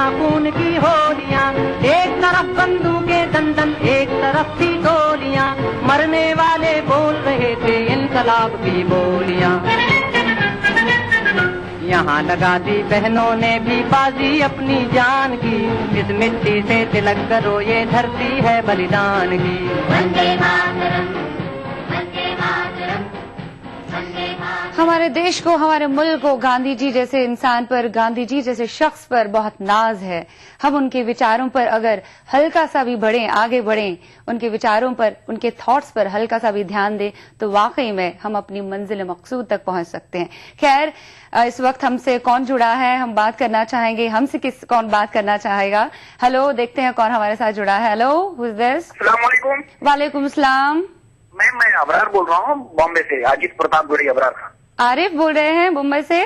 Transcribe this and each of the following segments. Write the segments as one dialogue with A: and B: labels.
A: यहाँ खून की होलियाँ, एक तरफ बंदूकें दंदन एक तरफ थी गोलियाँ, मरने वाले बोल रहे थे इनकलाब की बोलियाँ। यहाँ लगा दी बहनों ने भी बाजी अपनी जान की, इस मिट्टी से तिलक करो ये धरती है बलिदान की। वंदे मातरम, वंदे मातरम, वंदे मातरम।
B: हमारे देश को, हमारे मुल्क को गांधी जी जैसे इंसान पर, गांधी जी जैसे शख्स पर बहुत नाज है। हम उनके विचारों पर अगर हल्का सा भी बढ़ें, आगे बढ़ें, उनके विचारों पर, उनके थॉट्स पर हल्का सा भी ध्यान दें तो वाकई में हम अपनी मंजिल मकसूद तक पहुंच सकते हैं। खैर, इस वक्त हमसे कौन जुड़ा है, हम बात करना चाहेंगे, हमसे कौन बात करना चाहेगा। हेलो, देखते हैं कौन हमारे साथ जुड़ा है। Hello, who is this?
C: अस्सलाम वालेकुम।
B: वालेकुम सलाम।
C: मैं अबरार बोल रहा हूँ बॉम्बे से, आजिज प्रतापगढ़ी अबरार खान।
B: आरिफ बोल रहे हैं मुंबई से?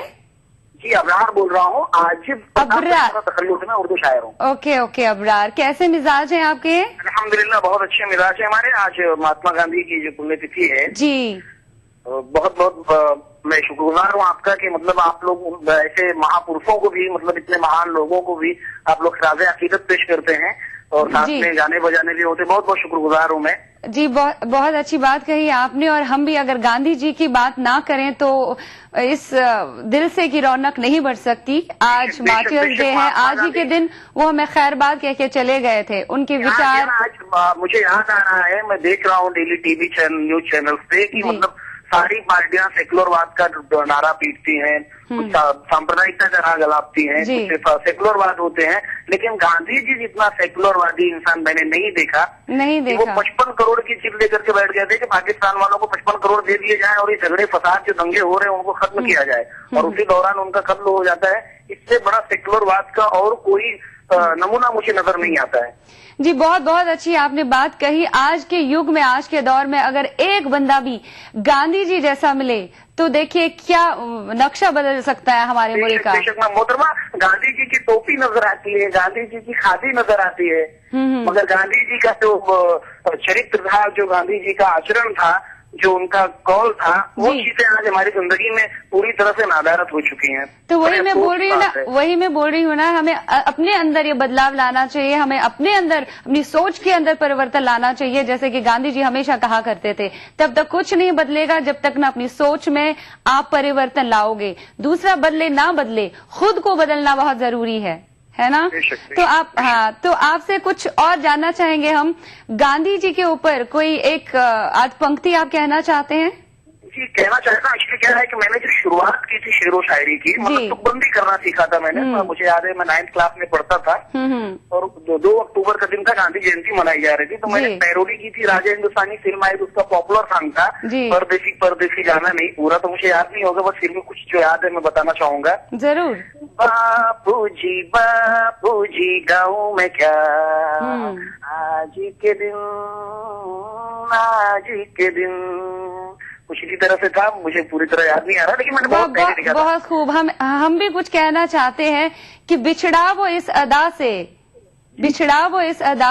C: जी, अबरार बोल रहा हूँ, आजिज
B: अबरार।
C: तखल्लुस में उर्दू शायर हूँ।
B: ओके ओके अबरार, कैसे मिजाज हैं आपके?
C: अल्हम्दुलिल्लाह बहुत अच्छे मिजाज है हमारे। आज महात्मा गांधी की जो पुण्यतिथि है
B: जी,
C: बहुत बहुत मैं शुक्रगुजार हूँ आपका कि मतलब आप लोग ऐसे महापुरुषों को भी, मतलब इतने महान लोगों को भी आप लोग खिराज अकीदत पेश करते हैं और साथ में गाने बजाने भी होते। बहुत बहुत शुक्रगुजार हूँ मैं। जी,
B: बहुत अच्छी बात कही आपने। और हम भी अगर गांधी जी की बात ना करें तो इस दिल से की रौनक नहीं बढ़ सकती। आज मार्टियर्स डे है, आज ही के दिन वो हमें खैर बात कह के चले गए थे। उनके विचार
C: आज मुझे याद आ रहा है, मैं देख रहा हूँ daily TV channel, news channel पे कि मतलब सारी पार्टियां सेकुलरवाद का नारा पीटती हैं, कुछ सांप्रदायिकता का राग गलापती हैं, कुछ सेकुलरवाद होते हैं, लेकिन गांधी जी जितना सेकुलरवादी इंसान मैंने नहीं देखा। वो 55 करोड़ की चिप लेकर के बैठ गए थे कि पाकिस्तान वालों को 55 करोड़ दे दिए जाए और ये झगड़े फसाद जो दंगे हो रहे हैं उनको खत्म किया जाए, और उसी दौरान उनका कत्ल हो जाता है। इससे बड़ा सेकुलरवाद का और कोई नमूना मुझे नजर नहीं आता है।
B: जी, बहुत बहुत अच्छी आपने बात कही। आज के युग में, आज के दौर में अगर एक बंदा भी गांधी जी जैसा मिले तो देखिए क्या नक्शा बदल सकता है हमारे मुल्क का।
C: मोहतरमा, गांधी जी की टोपी नजर आती है, गांधी जी की खादी नजर आती है, मगर गांधी जी का जो चरित्र था, जो गांधी जी का आचरण था, जो उनका कौल था, वो चीजें आज हमारी जिंदगी में पूरी तरह से नादारत हो चुकी हैं।
B: तो वही मैं बोल रही हूँ ना, हमें अपने अंदर ये बदलाव लाना चाहिए, हमें अपने अंदर, अपनी सोच के अंदर परिवर्तन लाना चाहिए। जैसे कि गांधी जी हमेशा कहा करते थे, तब तक कुछ नहीं बदलेगा जब तक ना अपनी सोच में आप परिवर्तन लाओगे। दूसरा बदले ना बदले, खुद को बदलना बहुत जरूरी है ना। तो तो आपसे कुछ और जानना चाहेंगे हम। गांधी जी के ऊपर कोई एक आध पंक्ति आप कहना चाहते हैं?
C: जी, कहना चाहता हूँ। एक्चुअली क्या है कि मैंने जो शुरुआत की थी शेरो शायरी की, मतलब तुकबंदी करना सीखा था मैंने। मुझे याद है मैं 9th क्लास में पढ़ता था और 2 अक्टूबर का दिन था, गांधी जयंती मनाई जा रही थी, तो मैंने पैरोडी की थी। राजा हिंदुस्तानी फिल्म आई, उसका पॉपुलर सॉन्ग था परदेसी परदेसी, गाना नहीं पूरा तो मुझे याद नहीं होगा, बस फिर भी कुछ जो याद है मैं बताना चाहूंगा।
B: जरूर।
C: बापूजी गाँव में क्या आज के दिन कुछ इसी तरह से था, मुझे पूरी तरह याद नहीं आ रहा, लेकिन मैंने बहुत पहले लिखा था।
B: बहुत खूब। हम भी कुछ कहना चाहते हैं कि बिछड़ा वो इस अदा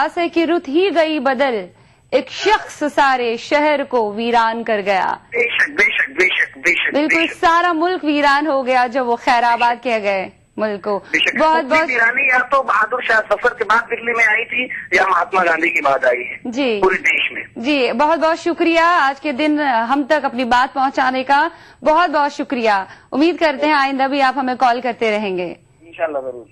B: से कि रुत ही गई बदल, एक शख्स सारे शहर को वीरान कर गया।
C: बेशक बेशक बेशक बेशक
B: बिल्कुल, सारा मुल्क वीरान हो गया जब वो खैराबाद कह गए मुल्क को। बहुत बहुत
C: वीरानी या तो बहादुर शाह सफर के बाद दिल्ली में आई थी या महात्मा गांधी की बात आई है
B: जी
C: पूरे देश में।
B: जी, बहुत बहुत शुक्रिया आज के दिन हम तक अपनी बात पहुंचाने का। बहुत बहुत शुक्रिया। उम्मीद करते हैं आइंदा भी आप हमें कॉल करते रहेंगे
C: इंशाल्लाह जरूर।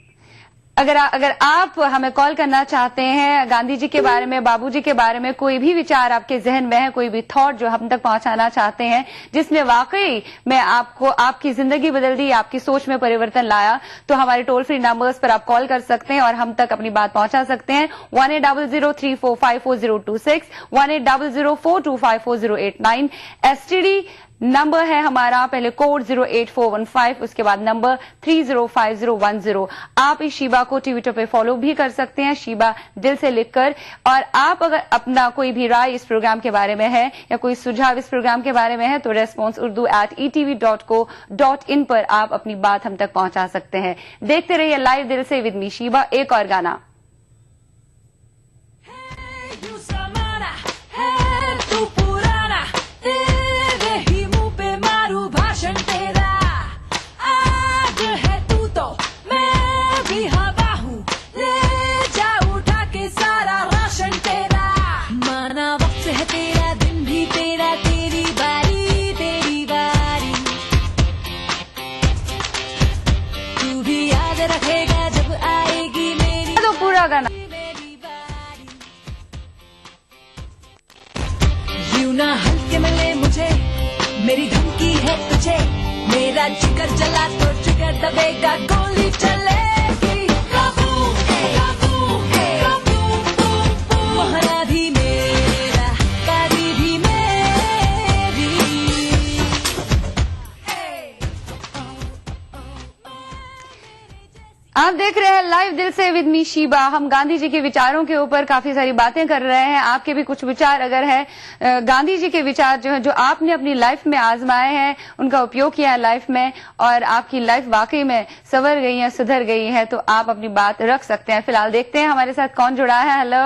B: अगर आप हमें कॉल करना चाहते हैं, गांधी जी के बारे में, बाबूजी के बारे में कोई भी विचार आपके जहन में है, कोई भी थॉट जो हम तक पहुंचाना चाहते हैं जिसने वाकई में आपको, आपकी जिंदगी बदल दी, आपकी सोच में परिवर्तन लाया, तो हमारे टोल फ्री नंबर्स पर आप कॉल कर सकते हैं और हम तक अपनी बात पहुंचा सकते हैं। 180034544026, 180042544089, STD नंबर है हमारा, पहले कोड 08415, उसके बाद नंबर 305010। आप इस शीबा को ट्विटर पे फॉलो भी कर सकते हैं, शीबा दिल से लिखकर। और आप अगर अपना कोई भी राय इस प्रोग्राम के बारे में है या कोई सुझाव इस प्रोग्राम के बारे में है तो responseurdu@etv.co.in पर आप अपनी बात हम तक पहुंचा सकते हैं। देखते रहिए लाइव दिल से विद मी शीबा। एक और गाना।
D: तेरा आज है तू तो मैं भी हवा हूँ,
B: अगला गाना।
D: यूं ना हल्के में ले मुझे, मेरी धमकी है तुझे, मेरा जिगर जला तो जिगर दबेगा, गोली चलेगी। काबू काबू काबू, मोहरा भी मेरा, कारी भी मेरी।
B: आप देख रहे हैं लाइव दिल से विद मी शीबा। हम गांधी जी के विचारों के ऊपर काफी सारी बातें कर रहे हैं। आपके भी कुछ विचार अगर है गांधी जी के विचार जो है, जो आपने अपनी लाइफ में आजमाए हैं, उनका उपयोग किया है लाइफ में, और आपकी लाइफ वाकई में संवर गई है, सुधर गई है, तो आप अपनी बात रख सकते हैं। फिलहाल देखते हैं हमारे साथ कौन जुड़ा है। हेलो,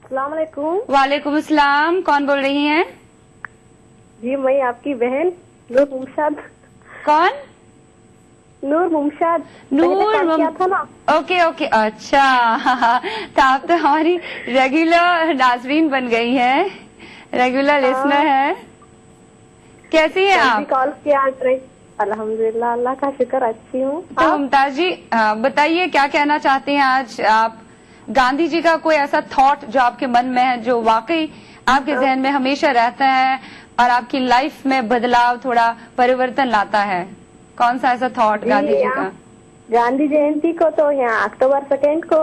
E: अस्सलाम वालेकुम।
B: वालेकुम अस्सलाम, कौन बोल रही हैं?
E: जी मैं आपकी बहन नूर मुमशाद।
B: कौन?
E: नूर मुमशाद।
B: नूर
E: किया था ना।
B: ओके ओके, अच्छा। तो आप तो हमारी रेगुलर नाजरीन बन गई है, रेगुलर लिसनर है। कैसी है आप?
E: कॉल किया। अल्हम्दुलिल्लाह, अल्लाह का शुक्र, अच्छी हूँ।
B: तो मुमताज जी बताइए क्या कहना चाहते हैं आज आप? गांधी जी का कोई ऐसा थॉट जो आपके मन में है, जो वाकई आपके जहन में हमेशा रहता है और आपकी लाइफ में बदलाव, थोड़ा परिवर्तन लाता है? कौन सा ऐसा थॉट गांधी जी का?
E: गांधी जयंती को तो यहाँ अक्टूबर 2 को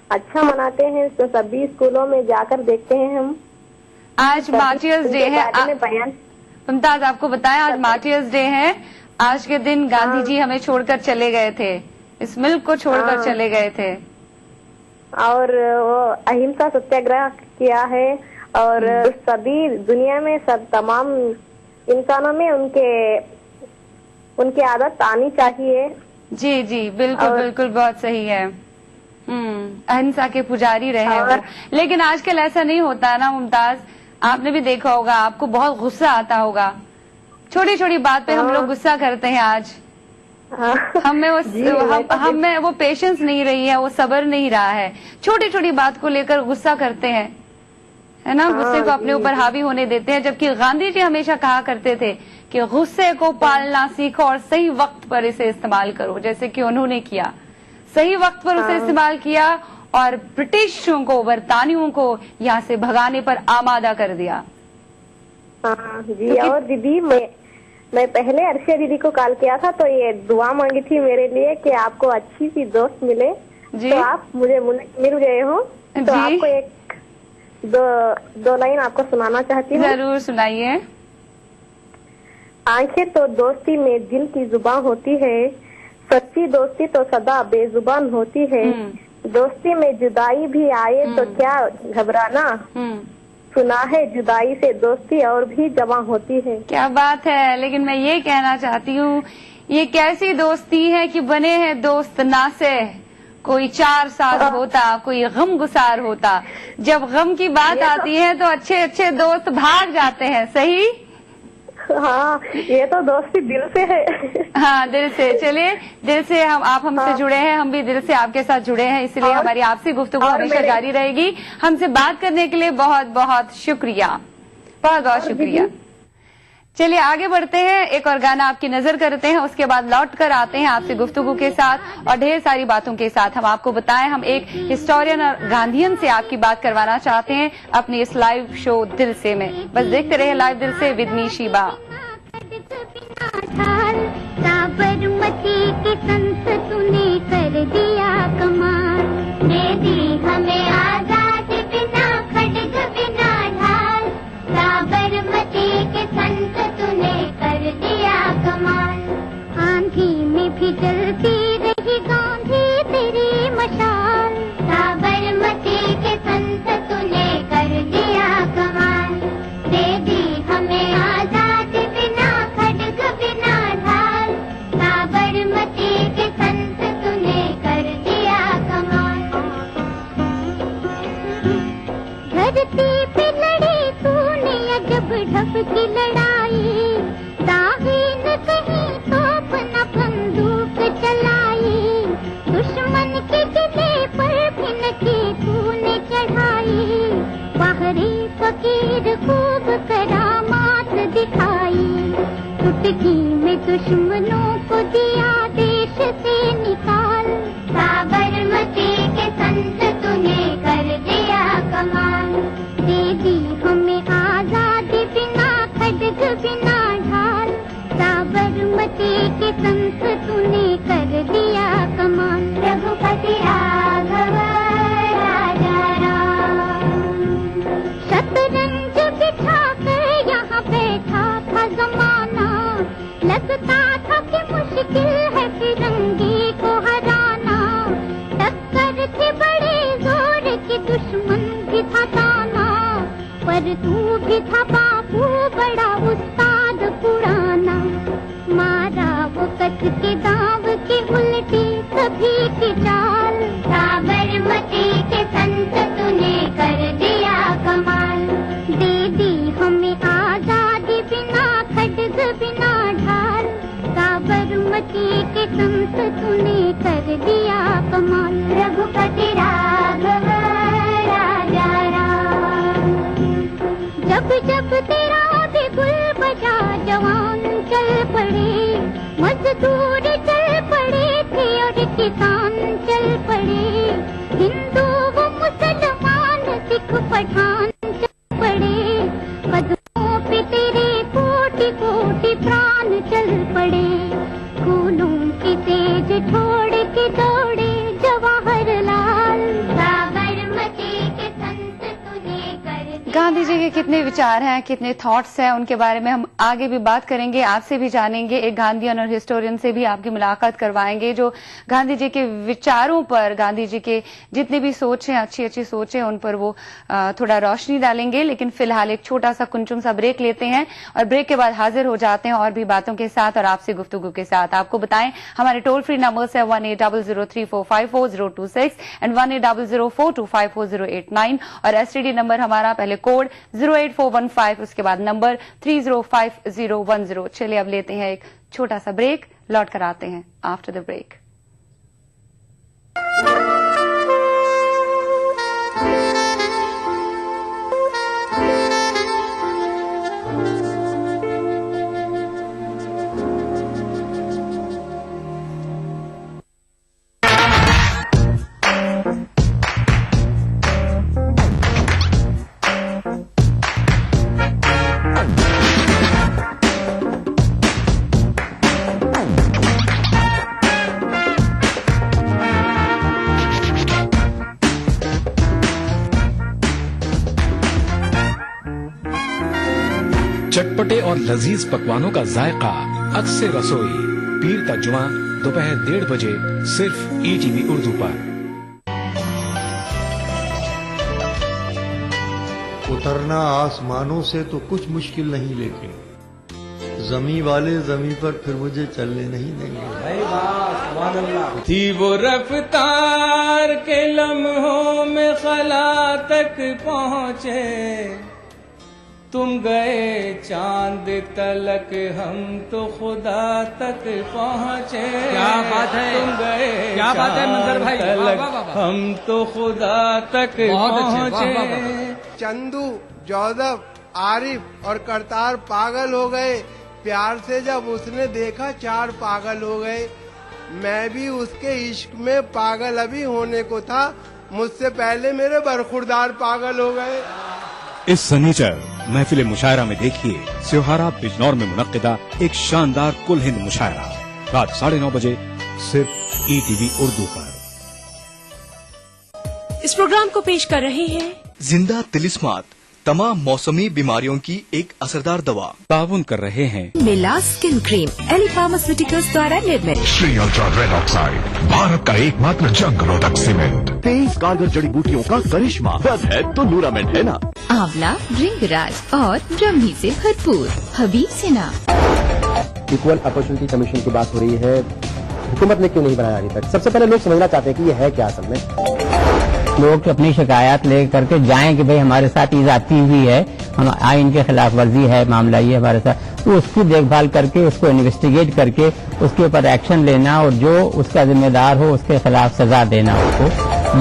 E: अच्छा मनाते हैं, तो सभी स्कूलों में जाकर देखते हैं हम।
B: आज मार्टियर्स डे है। मुमताज आपको बताएं, आज मार्टियर्स डे है। आज के दिन गांधी जी हमें छोड़कर चले गए थे, इस मुल्क को छोड़कर चले गए थे,
E: और वो अहिंसा सत्याग्रह किया है, और सभी दुनिया में सब तमाम इंसानों में उनकी आदत आनी चाहिए।
B: जी जी, बिल्कुल बिल्कुल, बहुत सही है। अहिंसा के पुजारी रहे हैं वो। लेकिन आजकल ऐसा नहीं होता है ना मुमताज, आपने भी देखा होगा, आपको बहुत गुस्सा आता होगा, छोटी छोटी बात पे हम लोग गुस्सा करते हैं। आज हमें वो पेशेंस नहीं रही है, वो सब्र नहीं रहा है, छोटी छोटी बात को लेकर गुस्सा करते हैं, है ना, गुस्से को अपने ऊपर हावी होने देते हैं। जबकि गांधी जी हमेशा कहा करते थे कि गुस्से को पालना सीखो और सही वक्त पर इसे इस्तेमाल करो, जैसे कि उन्होंने किया, सही वक्त पर उसे इस्तेमाल किया और ब्रिटिशों को, बरतानियों को यहाँ से भगाने पर आमादा कर दिया।
E: जी, और दीदी मैं पहले अर्शिया दीदी को कॉल किया था, तो ये दुआ मांगी थी मेरे लिए कि आपको अच्छी सी दोस्त मिले जी। तो आप मुझे मिल गए हो, तो आपको एक दो लाइन आपको सुनाना चाहती हूँ।
B: जरूर सुनाइए।
E: आंखें तो दोस्ती में दिल की जुबान होती है, सच्ची दोस्ती तो सदा बेजुबान होती है, दोस्ती में जुदाई भी आए तो क्या घबराना, सुना है जुदाई से दोस्ती और भी जवां होती है।
B: क्या बात है। लेकिन मैं ये कहना चाहती हूँ, ये कैसी दोस्ती है कि बने हैं दोस्त ना से, कोई चार साल होता, कोई गम गुसार होता, जब गम की बात आती है तो अच्छे अच्छे दोस्त भाग जाते हैं। सही?
E: हाँ, ये तो दोस्ती दिल से है।
B: हाँ, दिल से। चलिए, दिल से आप हमसे जुड़े हैं, हम भी दिल से आपके साथ जुड़े हैं, इसलिए हमारी आपसी गुफ्तगू हमेशा जारी रहेगी। हमसे बात करने के लिए बहुत बहुत शुक्रिया, बहुत बहुत शुक्रिया। चलिए आगे बढ़ते हैं, एक और गाना आपकी नजर करते हैं, उसके बाद लौट कर आते हैं आपसे गुफ्तगू के साथ और ढेर सारी बातों के साथ। हम आपको बताएं, हम एक हिस्टोरियन और गांधीयन से आपकी बात करवाना चाहते हैं अपनी इस लाइव शो दिल से में। बस देखते रहे लाइव दिल से विद मी शीबा।
F: साबरमती की संत तूने कर दिया कमाल, दे दी हमें आजाद बिना खड्ग बिना ढाल, साबरमती के संत तूने कर दिया कमाल, आंधी में भी जलती रही गांधी तेरी मशाल, साबरमती के संत तूने कर दिया कमाल, दे दी हमें आजाद बिना खड्ग बिना ढाल, साबरमती के संत तूने कर दिया कमाल, धरती पे लड़ी तूने अजब ढब की लड़ाई, दागी न कहीं तोप न बंदूक चलाई, दुश्मन के किले पर भी न की तूने चढ़ाई, बाहरी फकीर खूब करामात दिखाई, चुटकी में दुश्मनों को दिया देश से निकाल, साबरमती रघुपति राघव राजा राम। शतरंज बिछा कर यहाँ बैठा था जमाना, लगता था कि मुश्किल है फिरंगी को हराना। टक्कर थी बड़े जोर की, दुश्मन भी था ताना, पर तू भी था बापू बड़ा उस्ताद पुराना। मारा वो कस के दाव की उल्टी सभी की चाल, साबरमती के संत तूने कर दिया कमाल। दे दी हमें आजादी बिना खड्ग बिना ढाल, साबरमती के संत तूने कर दिया कमाल। रघुपति राघव राजा राम। जब जब तेरा भी गुल बजा जवान चल पड़े, मजदूर चल पड़े थे और किसान चल पड़े। हिंदू व मुसलमान सिख पठान चल पड़े, कदमों पे तेरे कोटि कोटि प्राण चल पड़े। फूलों की तेज छोड़ के दौड़े जवाहरलाल, साबरमती के संत तुझे कर दिया।
B: गांधी जी के कितने विचार हैं, कितने थॉट्स हैं, उनके बारे में हम आगे भी बात करेंगे, आपसे भी जानेंगे। एक गांधीयन और हिस्टोरियन से भी आपकी मुलाकात करवाएंगे जो गांधी जी के विचारों पर, गांधी जी के जितने भी सोच हैं, अच्छी अच्छी सोच है, उन पर वो थोड़ा रोशनी डालेंगे। लेकिन फिलहाल एक छोटा सा कुंचुम सा ब्रेक लेते हैं और ब्रेक के बाद हाजिर हो जाते हैं और भी बातों के साथ और आपसे गुफ्तगू के साथ। आपको बताएं हमारे टोल फ्री नंबर्स है 180034544026 एंड 180042544089 और एसटीडी नंबर हमारा पहले कोड 08415, उसके बाद नंबर 305010। चलिए अब लेते हैं एक छोटा सा ब्रेक, लौट कर आते हैं आफ्टर द ब्रेक।
G: चटपटे और लजीज पकवानों का जायका, अक्सर रसोई, पीर का जुमा दोपहर 1:30 बजे सिर्फ ईटीवी उर्दू पर।
H: उतरना आसमानों से तो कुछ मुश्किल नहीं, लेकिन जमी वाले जमी पर फिर मुझे चलने नहीं देंगे।
I: थी वो रफ्तार के लम्हों में खला तक पहुँचे, तुम गए चांद तलक हम तो खुदा तक पहुँचे।
J: क्या बात है,
I: तुम गए
J: क्या बात है मंजर भाई,
I: तलक हम तो खुदा तक पहुँचे।
K: चंदू, जौदब, आरिफ और करतार पागल हो गए प्यार से, जब उसने देखा 4 पागल हो गए। मैं भी उसके इश्क में पागल अभी होने को था, मुझसे पहले मेरे बरखुरदार पागल हो गए।
L: इस सनीचर महफिल मुशायरा में देखिए स्योहारा बिजनौर में मुनक्किदा एक शानदार कुल हिंद मुशायरा रात 9:30 बजे सिर्फ ईटीवी उर्दू पर।
D: इस प्रोग्राम को पेश कर रहे हैं
M: जिंदा तिलिस्मात, तमाम मौसमी बीमारियों की एक असरदार दवा।
L: ताउन कर रहे हैं
D: मिला स्किन क्रीम, एली फार्मास्यूटिकल्स द्वारा निर्मित।
N: Shri ultra red oxide, Bharat का एकमात्र जंग रोधक सीमेंट। 23 कारगर जड़ी बूटियों का करिश्मा, बस है तो नूरामेंट है ना।
D: आंवला, भृंगराज और ब्रह्मी से भरपूर हबीब सेना।
O: इक्वल अपॉर्चुनिटी कमीशन की बात हो रही है, हुकूमत ने क्यों नहीं बनाया अभी तक? सबसे पहले लोग समझना चाहते हैं कि ये है क्या असल में।
P: लोग अपनी शिकायत लेकर के जाएं कि भाई हमारे साथ ये जाती हुई है, हम आइन के खिलाफ वर्जी है, मामला ये हमारे साथ, तो उसकी देखभाल करके उसको इन्वेस्टिगेट करके उसके ऊपर एक्शन लेना और जो उसका जिम्मेदार हो उसके खिलाफ सजा देना उसको,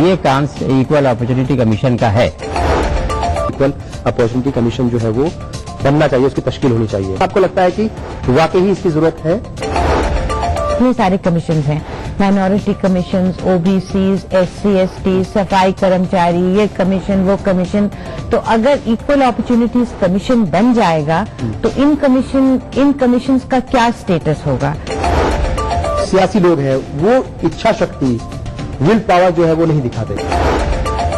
P: ये काम इक्वल अपॉर्चुनिटी कमीशन का है।
O: इक्वल अपॉर्चुनिटी कमीशन जो है वो बनना चाहिए, उसकी तश्कील होनी चाहिए। आपको लगता है कि वाकई ही इसकी जरूरत है?
Q: इतने सारे कमीशन हैं, minority commission, OBCs, SC ST, सफाई कर्मचारी, ये कमीशन वो कमीशन। तो अगर इक्वल अपॉर्चुनिटीज कमीशन बन जाएगा तो इन कमीशन का क्या स्टेटस होगा?
O: सियासी लोग हैं, वो इच्छा शक्ति विल पावर जो है वो नहीं दिखाते।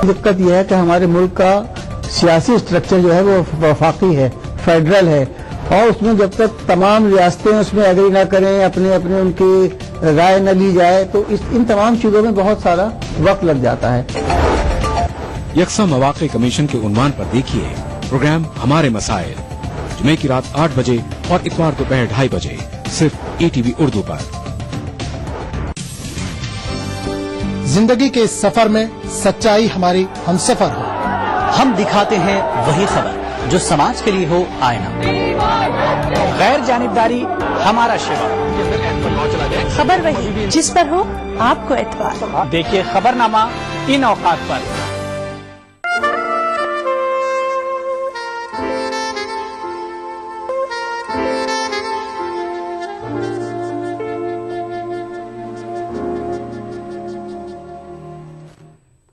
P: दिक्कत यह है कि हमारे मुल्क का सियासी स्ट्रक्चर जो है वो वफाकी है, फेडरल है, और उसमें जब तक तमाम रियासतें उसमें एग्री ना करें, अपने अपने उनकी राय न ली जाए, तो इन तमाम चीजों में बहुत सारा वक्त लग जाता है।
L: यकसा मौक़े कमीशन के उन्वान पर देखिए प्रोग्राम हमारे मसाइल, जुमे की रात 8 बजे और इतवार दोपहर 2:30 बजे, सिर्फ ईटीवी उर्दू पर।
R: जिंदगी के इस सफर में सच्चाई हमारी हमसफर हो।
S: हम दिखाते हैं वही खबर जो समाज के लिए हो आईना। गैर जानिबदारी हमारा शिवा।
Q: खबर वही जिस पर हो आपको एतबार।
S: देखिए खबरनामा इन औकात पर।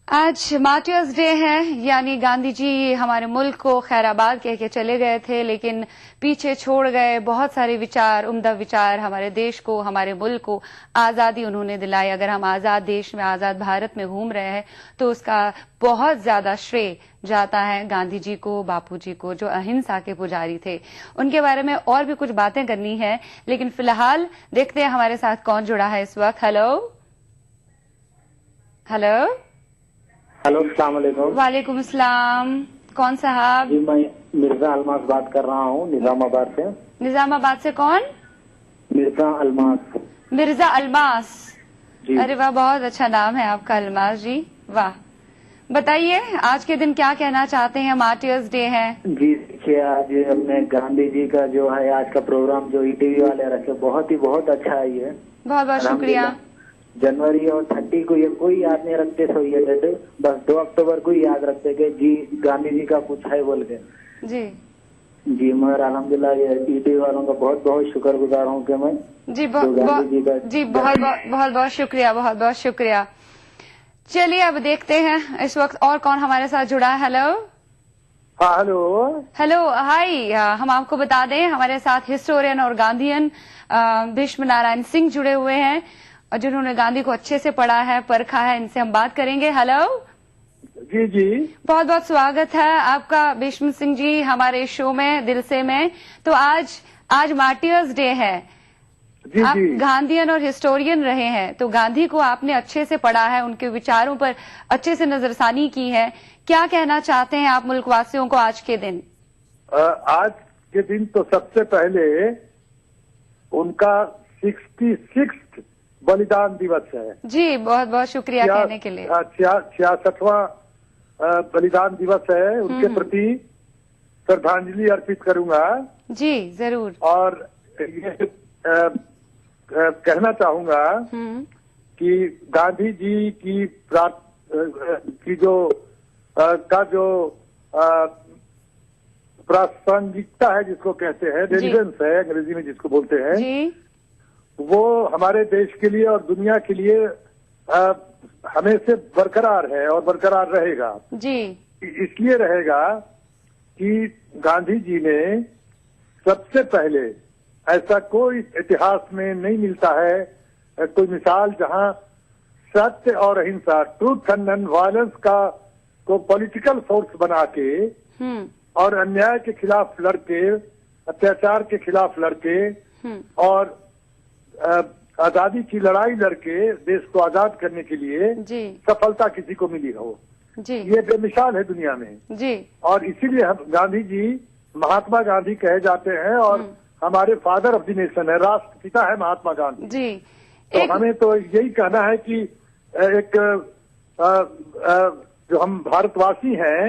B: आज मार्टियर्स डे है, यानी गांधी जी हमारे मुल्क को खैराबाद कह के चले गए थे, लेकिन पीछे छोड़ गए बहुत सारे विचार, उम्दा विचार। हमारे देश को, हमारे मुल्क को आज़ादी उन्होंने दिलाई। अगर हम आज़ाद देश में, आज़ाद भारत में घूम रहे हैं तो उसका बहुत ज्यादा श्रेय जाता है गांधी जी को, बापू जी को, जो अहिंसा के पुजारी थे। उनके बारे में और भी कुछ बातें करनी है, लेकिन फिलहाल देखते हैं हमारे साथ कौन जुड़ा है इस वक्त। हेलो हेलो
T: हेलो, अस्सलाम वालेकुम।
B: वालेकुम अस्सलाम। कौन साहब?
T: जी, मैं मिर्जा अलमास बात कर रहा हूँ निजामाबाद से।
B: निजामाबाद से कौन?
T: मिर्जा अलमास।
B: मिर्जा अलमास
T: जी।
B: अरे वाह, बहुत अच्छा नाम है आपका, अलमास जी, वाह। बताइए आज के दिन क्या कहना चाहते हैं? मार्टियर्स डे है।
T: जी देखिए, आज अपने गांधी जी का जो है आज का प्रोग्राम जो ईटीवी वाले रखे, बहुत अच्छा है ये।
B: बहुत बहुत शुक्रिया।
T: जनवरी और 30 को ये कोई याद नहीं रखते, सो ये डेट बस 2 अक्टूबर को ही याद रखते कि जी गांधी जी का कुछ है बोल के। जी मगर अल्हम्दुलिल्लाह ये ईटीवी वालों का बहुत बहुत शुक्रगुजार हूँ कि मैं
B: जी बहुत शुक्रिया, बहुत बहुत शुक्रिया। चलिए अब देखते हैं इस वक्त और कौन हमारे साथ जुड़ा है। हेलो।
T: हाँ हेलो।
B: हेलो हाय, हम आपको बता दें हमारे साथ हिस्टोरियन और गांधीयन भीष्म नारायण सिंह जुड़े हुए हैं, और जिन्होंने गांधी को अच्छे से पढ़ा है, परखा है। इनसे हम बात करेंगे। हेलो।
T: जी जी,
B: बहुत बहुत स्वागत है आपका भीष्म सिंह जी हमारे शो में, दिल से में। तो आज मार्टियर्स डे है।
T: जी,
B: आप
T: जी।
B: गांधीयन और हिस्टोरियन रहे हैं, तो गांधी को आपने अच्छे से पढ़ा है, उनके विचारों पर अच्छे से नजरसानी की है। क्या कहना चाहते हैं आप मुल्कवासियों को आज के दिन?
U: आज के दिन तो सबसे पहले उनका 66 बलिदान दिवस है।
B: जी बहुत बहुत शुक्रिया कहने के लिए।
U: 66वां बलिदान दिवस है, उनके प्रति श्रद्धांजलि अर्पित करूंगा।
B: जी जरूर।
U: और ये कहना चाहूंगा कि गांधी जी की जो प्रासंगिकता है, जिसको कहते हैं रेलिवेंस है अंग्रेजी में जिसको बोलते हैं
B: जी,
U: वो हमारे देश के लिए और दुनिया के लिए हमेशा बरकरार है और बरकरार रहेगा।
B: जी
U: इसलिए रहेगा कि गांधी जी ने सबसे पहले, ऐसा कोई इतिहास में नहीं मिलता है कोई मिसाल जहां सत्य और अहिंसा, ट्रूथ एंड नॉन वायलेंस को पॉलिटिकल फोर्स बना के और अन्याय के खिलाफ लड़के, अत्याचार के खिलाफ लड़के और आजादी की लड़ाई लड़के देश को आजाद करने के लिए सफलता किसी को मिली हो। ये बेमिसाल है दुनिया में।
B: जी।
U: और इसीलिए हम गांधी जी महात्मा गांधी कहे जाते हैं और हमारे फादर ऑफ द नेशन है, राष्ट्रपिता है महात्मा गांधी
B: जी।
U: तो हमें तो यही कहना है कि एक जो हम भारतवासी हैं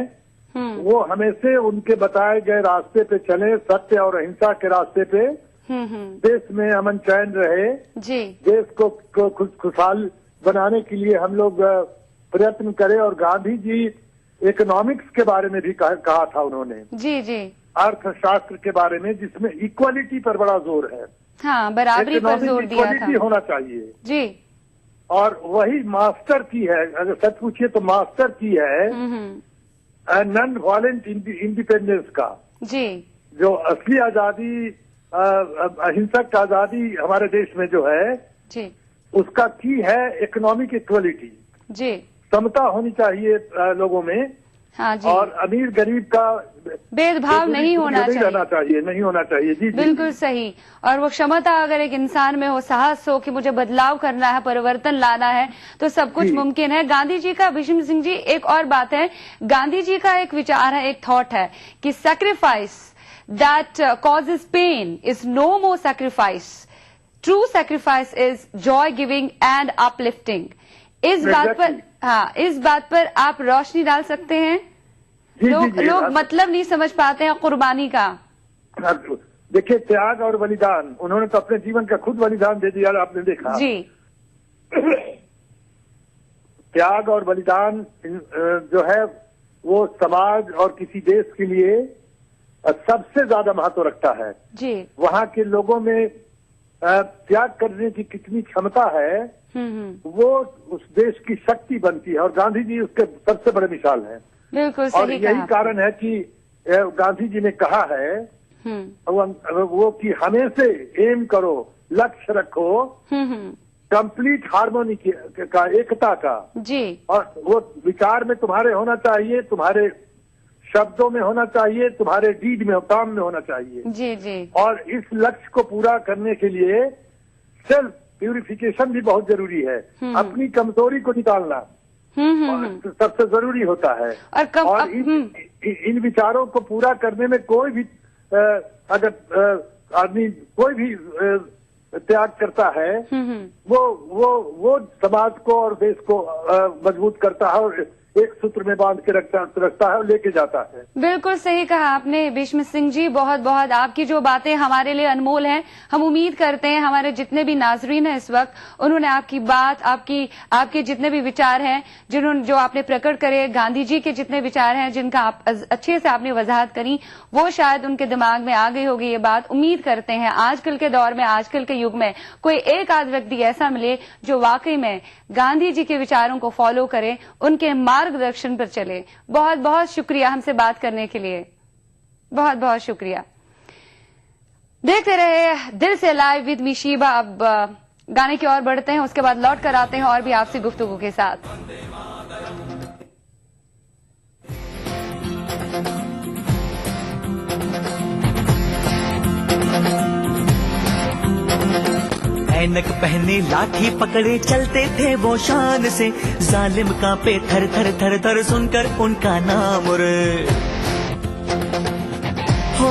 U: वो हमेशा उनके बताए गए रास्ते पे चले, सत्य और अहिंसा के रास्ते पे। देश में अमन चैन रहे
B: जी,
U: देश को खुशहाल बनाने के लिए हम लोग प्रयत्न करें। और गांधी जी इकोनॉमिक्स के बारे में भी कहा था उन्होंने।
B: जी जी।
U: अर्थशास्त्र के बारे में, जिसमें इक्वालिटी पर बड़ा जोर है।
B: हाँ, बराबरी पर जोर दिया था।
U: इक्वालिटी होना चाहिए
B: जी।
U: और वही मास्टर की है, अगर सच पूछिए तो मास्टर की है नॉन वायलेंट इंडिपेंडेंस का।
B: जी।
U: जो असली आजादी, अहिंसक आजादी हमारे देश में जो है
B: जी,
U: उसका की है इकोनॉमिक इक्वलिटी,
B: जी,
U: समता होनी चाहिए लोगों में।
B: हाँ जी,
U: और अमीर गरीब का
B: भेदभाव नहीं होना चाहिए,
U: नहीं होना चाहिए। जी,
B: बिल्कुल सही। और वो क्षमता अगर एक इंसान में हो, साहस हो कि मुझे बदलाव करना है, परिवर्तन लाना है, तो सब कुछ मुमकिन है। गांधी जी का, भीष्म सिंह जी, एक और बात है, गांधी जी का एक विचार है, एक थॉट है कि sacrifice that causes pain is no more sacrifice, true sacrifice is joy giving and uplifting. इस बात पर, हाँ, इस बात पर आप रोशनी डाल सकते हैं? लोग मतलब नहीं समझ पाते हैं कुर्बानी का।
U: देखिए, त्याग और बलिदान, उन्होंने तो अपने जीवन का खुद बलिदान दे दिया, आपने देखा
B: जी।
U: त्याग और बलिदान जो है वो समाज और किसी देश के लिए सबसे ज्यादा महत्व रखता है
B: जी।
U: वहाँ के लोगों में त्याग करने की कितनी क्षमता है, वो उस देश की शक्ति बनती है, और गांधी जी उसके सबसे बड़े मिसाल हैं।
B: बिल्कुल
U: और यही कारण है कि गांधी जी ने कहा है वो कि हमेशा एम करो, लक्ष्य रखो कंप्लीट हार्मोनी का, एकता का जी। और वो विचार में तुम्हारे होना चाहिए, तुम्हारे शब्दों में होना चाहिए, तुम्हारे डीड में, काम में होना चाहिए। जी जी। और इस लक्ष्य को पूरा करने के लिए सेल्फ प्यूरिफिकेशन भी बहुत जरूरी है। अपनी कमजोरी को निकालना सबसे जरूरी होता है। और इन विचारों को पूरा करने में कोई भी अगर आदमी कोई भी त्याग करता है, वो समाज को और देश को मजबूत करता है और एक सूत्र में बांध के रखता है और लेके जाता है। बिल्कुल सही कहा आपने भीष्म सिंह जी, बहुत बहुत आपकी जो बातें हमारे लिए अनमोल हैं। हम उम्मीद करते हैं हमारे जितने भी नाजरीन हैं इस वक्त, उन्होंने आपकी बात, आपके जितने भी विचार हैं, जो आपने प्रकट करे, गांधी जी के जितने विचार हैं जिनका आप अच्छे से आपने वजाहत करी, वो शायद उनके दिमाग में आ गई होगी ये बात। उम्मीद करते हैं आजकल के दौर में, आजकल के युग में कोई एक आध व्यक्ति ऐसा मिले जो वाकई में गांधी जी के विचारों को फॉलो करे, उनके मार्गदर्शन पर चले। बहुत बहुत शुक्रिया हमसे बात करने के लिए, बहुत बहुत शुक्रिया। देखते रहे दिल से लाइव विद मी शीबा। अब गाने की ओर बढ़ते हैं, उसके बाद लौट कर आते हैं और भी आपसे गुफ्तगू के साथ।
D: ऐनक पहने लाठी पकड़े चलते थे वो शान से, जालिम कांपे थर थर थर थर सुनकर उनका नाम रे। हो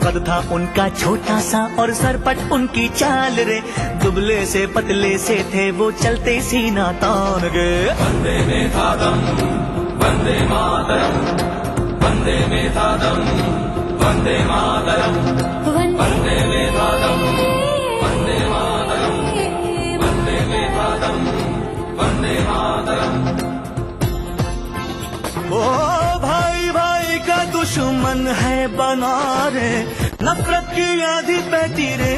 D: कद था उनका छोटा सा और सरपट उनकी चाल रे, दुबले से पतले से थे वो चलते सीना तान गे। वंदे में था दम, वंदे मातरम, वंदे में था दम, वंदे मातरम, वंदे में था दम, वंदे मातरम, वंदे में था दम, वंदे मातरम। ओ भाई भाई का दुश्मन है बना रे, नफरत की आधी बहती रे,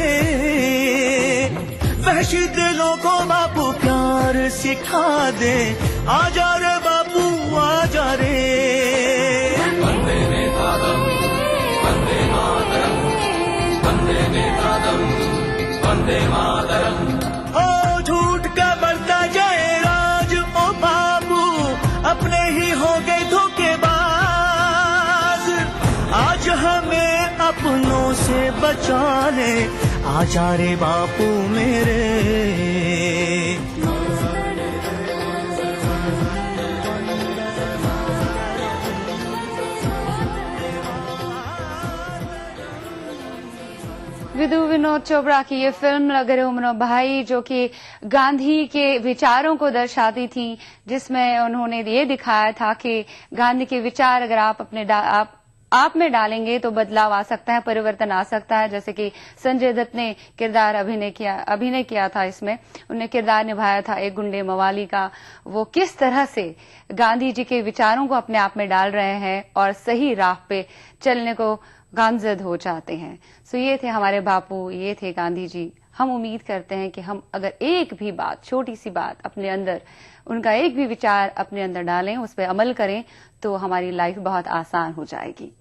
D: वहशी दिलों को बापू प्यार सिखा दे, आजा रे बापू आजा रे। वंदे में था दम, वंदे मातरम, वंदे में था दम, वंदे मातरम। ओ झूठ का बढ़ता जाए राज, ओ बाबू अपने ही हो गए धोखेबाज, आज हमें अपनों से बचा ले, आजा रे बापू मेरे।
B: विदु विनोद चोपड़ा की ये फिल्म लगे उमनो भाई, जो कि गांधी के विचारों को दर्शाती थी, जिसमें उन्होंने ये दिखाया था कि गांधी के विचार अगर आप में डालेंगे तो बदलाव आ सकता है, परिवर्तन आ सकता है। जैसे कि संजय दत्त ने किरदार अभिनय किया था इसमें, उन्होंने किरदार निभाया था एक गुंडे मवाली का। वो किस तरह से गांधी जी के विचारों को अपने आप में डाल रहे हैं और सही राह पे चलने को गामजद हो जाते हैं। सो ये थे हमारे बापू, ये थे गांधी जी। हम उम्मीद करते हैं कि हम अगर एक भी बात, छोटी सी बात अपने अंदर, उनका एक भी विचार अपने अंदर डालें, उस पर अमल करें, तो हमारी लाइफ बहुत आसान हो जाएगी।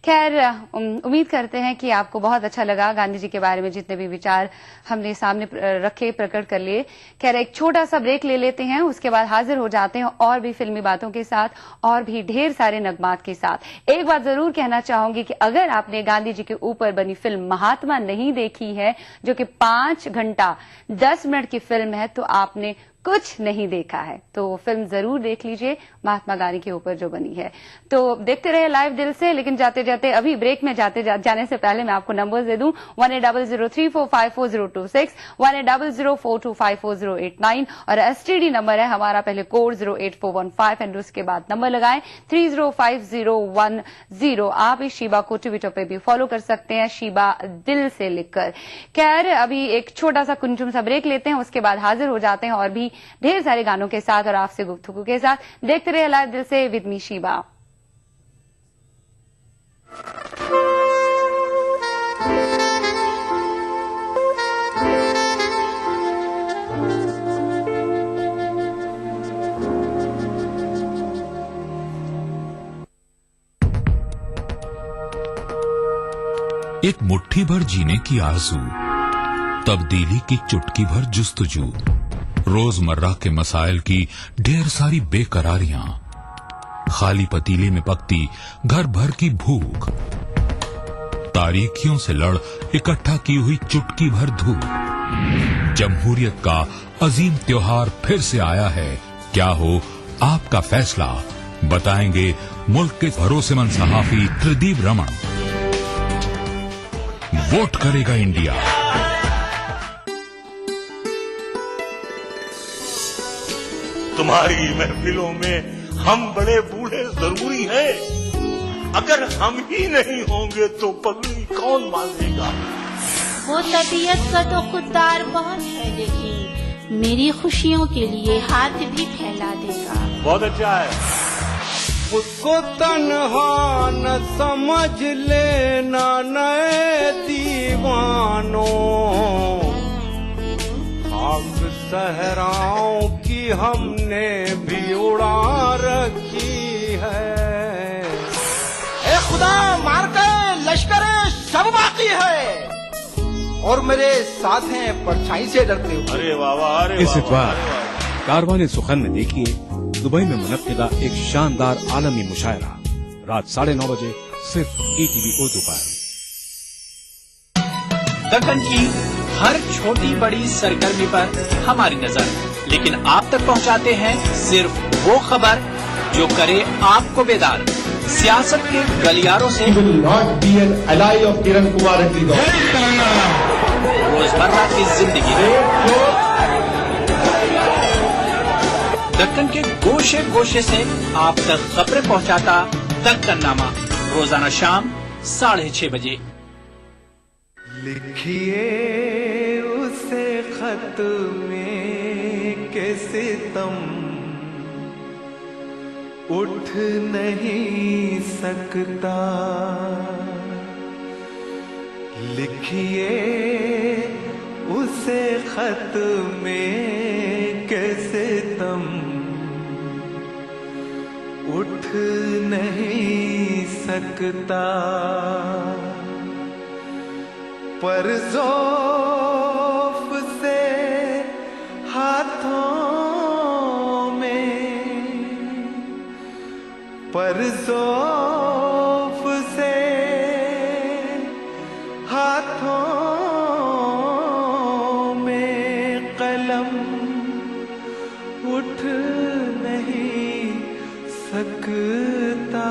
B: खैर, उम्मीद करते हैं कि आपको बहुत अच्छा लगा गांधी जी के बारे में जितने भी विचार हमने सामने रखे, प्रकट कर लिए। खैर, एक छोटा सा ब्रेक ले लेते हैं, उसके बाद हाजिर हो जाते हैं और भी फिल्मी बातों के साथ और भी ढेर सारे नगमात के साथ। एक बात जरूर कहना चाहूंगी कि अगर आपने गांधी जी के ऊपर बनी फिल्म महात्मा नहीं देखी है, जो कि 5 घंटा 10 मिनट की फिल्म है, तो आपने कुछ नहीं देखा है। तो फिल्म जरूर देख लीजिए, महात्मा गांधी के ऊपर जो बनी है। तो देखते रहे लाइव दिल से। लेकिन जाते जाते अभी ब्रेक में जाने से पहले मैं आपको नंबर दे दूं 1800345426, 180042548089 और STD नंबर है हमारा, पहले कोड 08415 एंड उसके बाद नंबर लगाएं 305010। आप इस शीबा को ट्विटर पे भी फॉलो कर सकते हैं, शीबा दिल से लिखकर। खैर, अभी एक छोटा सा कुंचुम सा ब्रेक लेते हैं, उसके बाद हाजिर हो जाते हैं और भी ढेर सारे गानों के साथ और आपसे गुफ्तगू के साथ। देखते रहे लाइव दिल से विद मी शीबा।
A: एक मुट्ठी भर जीने की आरज़ू, तब्दीली की चुटकी भर जुस्तजू, रोजमर्रा के मसाइल की ढेर सारी बेकरारियां, खाली पतीले में पकती घर भर की भूख, तारीखियों से लड़ इकट्ठा की हुई चुटकी भर धूप। जमहूरियत का अजीम त्योहार फिर से आया है, क्या हो आपका फैसला, बताएंगे मुल्क के भरोसेमंद सहाफी त्रिदीप रमन। वोट करेगा इंडिया।
V: तुम्हारी महफिलों में हम बड़े बूढ़े जरूरी हैं। अगर हम ही नहीं होंगे तो पगड़ी कौन बांधेगा?
W: वो तबीयत का तो खुददार बहुत है, लेकिन मेरी खुशियों के लिए हाथ भी फैला देगा।
V: बहुत अच्छा है।
K: उसको तन्हा न समझ लेना नए दीवानों, खाक सहराओं की हमने भी उड़ा रखी है।
X: ए खुदा, मार के लश्कर सब बाकी है और मेरे साथ हैं परछाई से डरते हुए।
V: अरे वाह, अरे
L: इस इतवार कारवाने सुखन में देखिए दुबई में मुनक्किदा एक शानदार आलमी मुशायरा, रात 9:30 बजे सिर्फ ETV उर्दू पर।
S: दक्कन की हर छोटी बड़ी सरगर्मी पर हमारी नजर, लेकिन आप तक पहुंचाते हैं सिर्फ वो खबर जो करे आपको बेदार। सियासत के गलियारों से रोजमर्रा की जिंदगी, दक्कन के गोशे गोशे से आप तक खबरें पहुंचाता दक्कननामा, रोजाना शाम 6:30 बजे।
K: लिखिए उसे खत में के सितम उठ नहीं सकता, लिखिए उसे खत में के सितम उठ नहीं सकता, पर ज़ौफ़ से हाथों में, पर ज़ौफ़ से हाथों में कलम उठ नहीं सकता।